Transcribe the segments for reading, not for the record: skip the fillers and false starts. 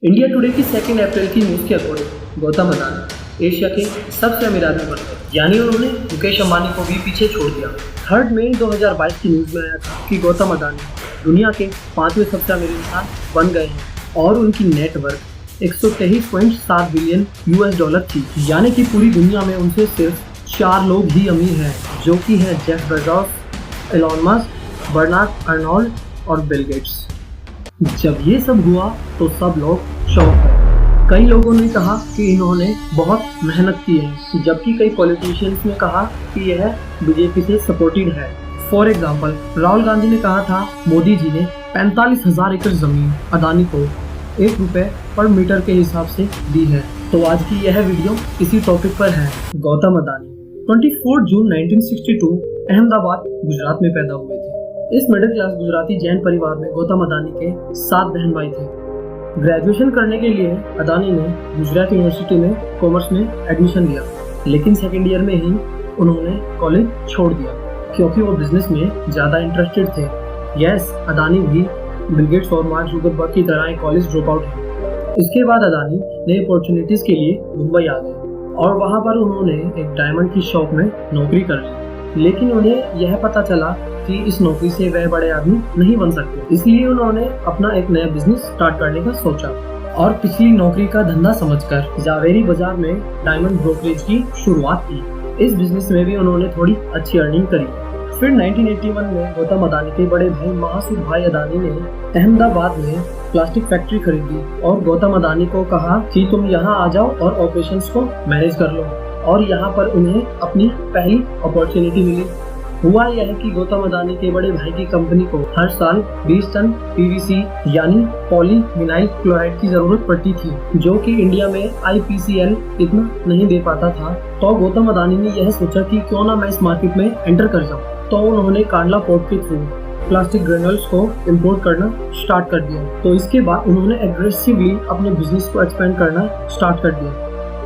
India today की 2 अप्रैल की news के अकॉर्डिंग गौतम अदानी एशिया के सबसे अमीर आदमी बन गए, यानी उन्होंने मुकेश अंबानी को भी पीछे छोड़ दिया। 3 मई 2022 की न्यूज़ में आया था कि गौतम अदानी दुनिया के 5वें सबसे अमीर इंसान बन गए हैं और उनकी नेटवर्थ 123.7 बिलियन US डॉलर थी, यानी कि पूरी दुनिया में उनसे सिर्फ 4 लोग ही अमीर हैं, जो कि हैं Jeff Bezos, Elon Musk, Bernard Arnault और बिल गेट्स। जब ये सब हुआ तो सब लोग शॉक है। कई लोगों ने कहा कि इन्होंने बहुत मेहनत की है, जबकि कई पॉलिटिशियंस ने कहा कि यह बीजेपी से सपोर्टेड है। फॉर एग्जांपल, राहुल गांधी ने कहा था मोदी जी ने 45,000 एकड़ जमीन अदानी को ₹1 पर मीटर के हिसाब से दी है। तो आज की यह वीडियो इसी टॉपिक पर है। गौतम अदानी 24 जून 1962 अहमदाबाद, गुजरात में पैदा हुए थे। इस मिडिल क्लास गुजराती जैन परिवार में गौतम अदानी के 7 बहन भाई थे। ग्रेजुएशन करने के लिए अदानी ने गुजरात यूनिवर्सिटी में कॉमर्स में एडमिशन लिया, लेकिन सेकेंड ईयर में ही उन्होंने कॉलेज छोड़ दिया क्योंकि वो बिजनेस में ज़्यादा इंटरेस्टेड थे। यस, अदानी भी बिल गेट्स और मार्क जुकरबर्ग की तरह एक कॉलेज ड्रॉप आउट है। इसके बाद अदानी नई अपॉर्चुनिटीज़ के लिए मुंबई आ गए और वहाँ पर उन्होंने एक डायमंड की शॉप में नौकरी कर ली, लेकिन उन्हें यह पता चला कि इस नौकरी से वह बड़े आदमी नहीं बन सकते। इसलिए उन्होंने अपना एक नया बिजनेस स्टार्ट करने का सोचा और पिछली नौकरी का धंधा समझकर जावेरी बाजार में डायमंड ब्रोकरेज की शुरुआत की। इस बिजनेस में भी उन्होंने थोड़ी अच्छी अर्निंग करी। फिर 1981 में गौतम अदानी के बड़े भाई महासुद भाई अदानी ने अहमदाबाद में प्लास्टिक फैक्ट्री खरीदी और गौतम अदानी को कहा कि तुम यहाँ आ जाओ और ऑपरेशंस को मैनेज कर लो, और यहाँ पर उन्हें अपनी पहली अपॉर्चुनिटी मिली। हुआ यह है कि गौतम अदानी के बड़े भाई की कंपनी को हर साल 20 टन PVC यानी पॉली विनाइल क्लोराइड की जरूरत पड़ती थी, जो कि इंडिया में IPCL इतना नहीं दे पाता था। तो गौतम अदानी ने यह सोचा कि क्यों ना मैं इस मार्केट में एंटर कर जाऊं। तो उन्होंने कांडला पोर्ट के थ्रू प्लास्टिक ग्रेन्यूल्स को इम्पोर्ट करना स्टार्ट कर दिया। तो इसके बाद उन्होंने एग्रेसिवली अपने बिजनेस को एक्सपेंड करना स्टार्ट कर दिया।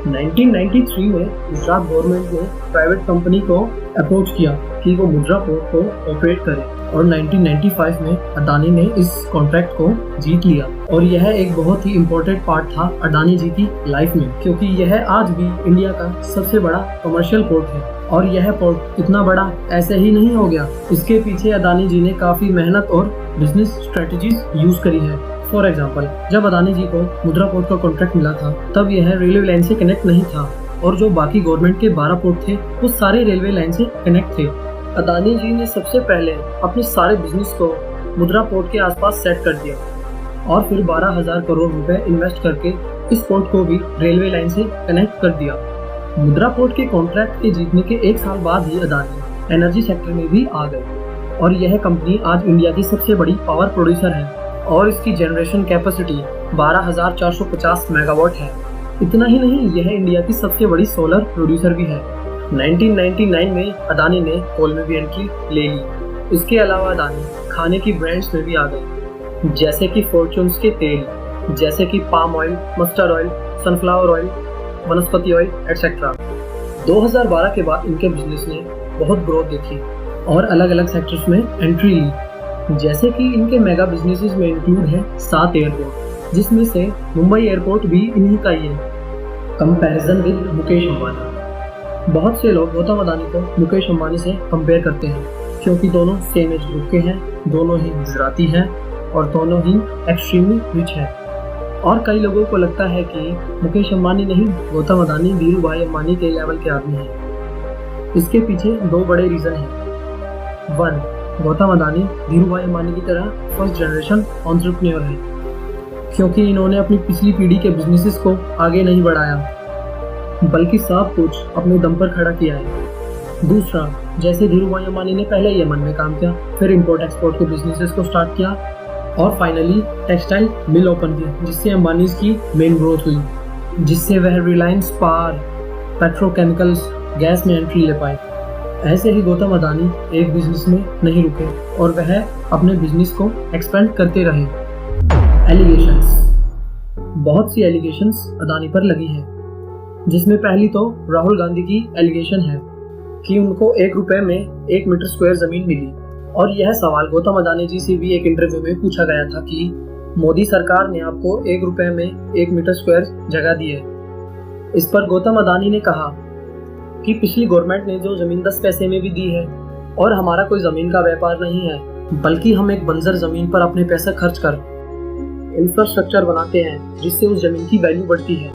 1993 में गुजरात गवर्नमेंट ने प्राइवेट कंपनी को अप्रोच किया कि वो मुद्रा पोर्ट को ऑपरेट करे, और 1995 में अदानी ने इस कॉन्ट्रैक्ट को जीत लिया। और यह एक बहुत ही इम्पोर्टेंट पार्ट था अदानी जी की लाइफ में, क्योंकि यह आज भी इंडिया का सबसे बड़ा कमर्शियल पोर्ट है। और यह पोर्ट इतना बड़ा ऐसे ही नहीं हो गया, इसके पीछे अदानी जी ने काफी मेहनत और बिजनेस स्ट्रेटजीज यूज करी है। फॉर एग्जाम्पल, जब अदानी जी को मुद्रा पोर्ट का कॉन्ट्रैक्ट मिला था तब यह रेलवे लाइन से कनेक्ट नहीं था, और जो बाकी गवर्नमेंट के 12 पोर्ट थे वो सारे रेलवे लाइन से कनेक्ट थे। अदानी जी ने सबसे पहले अपने सारे बिजनेस को मुद्रा पोर्ट के आसपास सेट कर दिया और फिर 12,000 करोड़ रुपए इन्वेस्ट करके इस पोर्ट को भी रेलवे लाइन से कनेक्ट कर दिया। मुद्रा पोर्ट के कॉन्ट्रैक्ट के जीतने के 1 साल बाद ही अदानी एनर्जी सेक्टर में भी आ गए, और यह कंपनी आज इंडिया की सबसे बड़ी पावर प्रोड्यूसर है और इसकी जनरेशन कैपेसिटी 12,450 मेगावाट है। इतना ही नहीं, यह इंडिया की सबसे बड़ी सोलर प्रोड्यूसर भी है। 1999 में अदानी ने कोल में भी एंट्री ले ली। इसके अलावा अदानी खाने की ब्रांड्स में भी आ गए, जैसे कि फॉर्च्यून्स के तेल, जैसे कि palm oil, mustard oil, sunflower oil, वनस्पति ऑयल एटसेट्रा। 2012 के बाद इनके बिजनेस ने बहुत ग्रोथ देखी और अलग अलग सेक्टर्स में एंट्री ली, जैसे कि इनके मेगा बिजनेसेस में इंक्लूड है 7 एयरपोर्ट, जिसमें से मुंबई एयरपोर्ट भी इन्हीं का ही है। Comparison with Mukesh Ambani. बहुत से लोग गौतम अदानी को मुकेश अंबानी से कंपेयर करते हैं, क्योंकि दोनों सेम एज ग्रुप के हैं, दोनों ही गुजराती हैं और दोनों ही एक्सट्रीमली रिच हैं। और कई लोगों को लगता है कि मुकेश अंबानी नहीं, गौतम अदानी धीरू भाई अंबानी के लेवल के आदमी हैं। इसके पीछे 2 बड़े रीजन हैं। 1, गौतम अदानी धीरू भाई अंबानी की तरह फर्स्ट जनरेशन एंटरप्रेन्योर है, क्योंकि इन्होंने अपनी पिछली पीढ़ी के बिजनेसेस को आगे नहीं बढ़ाया, बल्कि सब कुछ अपने दम पर खड़ा किया है। दूसरा, जैसे धीरू भाई अंबानी ने पहले यमन में काम किया, फिर इंपोर्ट एक्सपोर्ट के बिजनेसेस को स्टार्ट किया और फाइनली टेक्सटाइल मिल ओपन की, जिससे अंबानीज की मेन ग्रोथ हुई, जिससे वह रिलायंस पावर, पेट्रोकेमिकल्स, गैस में एंट्री ले पाए। ऐसे ही गौतम अदानी एक बिजनेस में नहीं रुके और वह अपने बिजनेस को एक्सपेंड करते रहे। एलिगेशंस, बहुत सी एलिगेशंस अदानी पर लगी है, जिसमें पहली तो राहुल गांधी की एलिगेशन है कि उनको ₹1 में 1 मीटर स्क्वायर जमीन मिली। और यह सवाल गौतम अदानी जी से भी एक इंटरव्यू में पूछा गया था कि मोदी सरकार ने आपको 1 रुपए में 1 मीटर स्क्वायर जगह दी है। इस पर गौतम अदानी ने कहा कि पिछली गवर्नमेंट ने जो जमीन 10 पैसे में भी दी है और हमारा कोई जमीन का व्यापार नहीं है, बल्कि हम एक बंजर जमीन पर अपने पैसे खर्च कर इंफ्रास्ट्रक्चर बनाते हैं जिससे उस जमीन की वैल्यू बढ़ती है।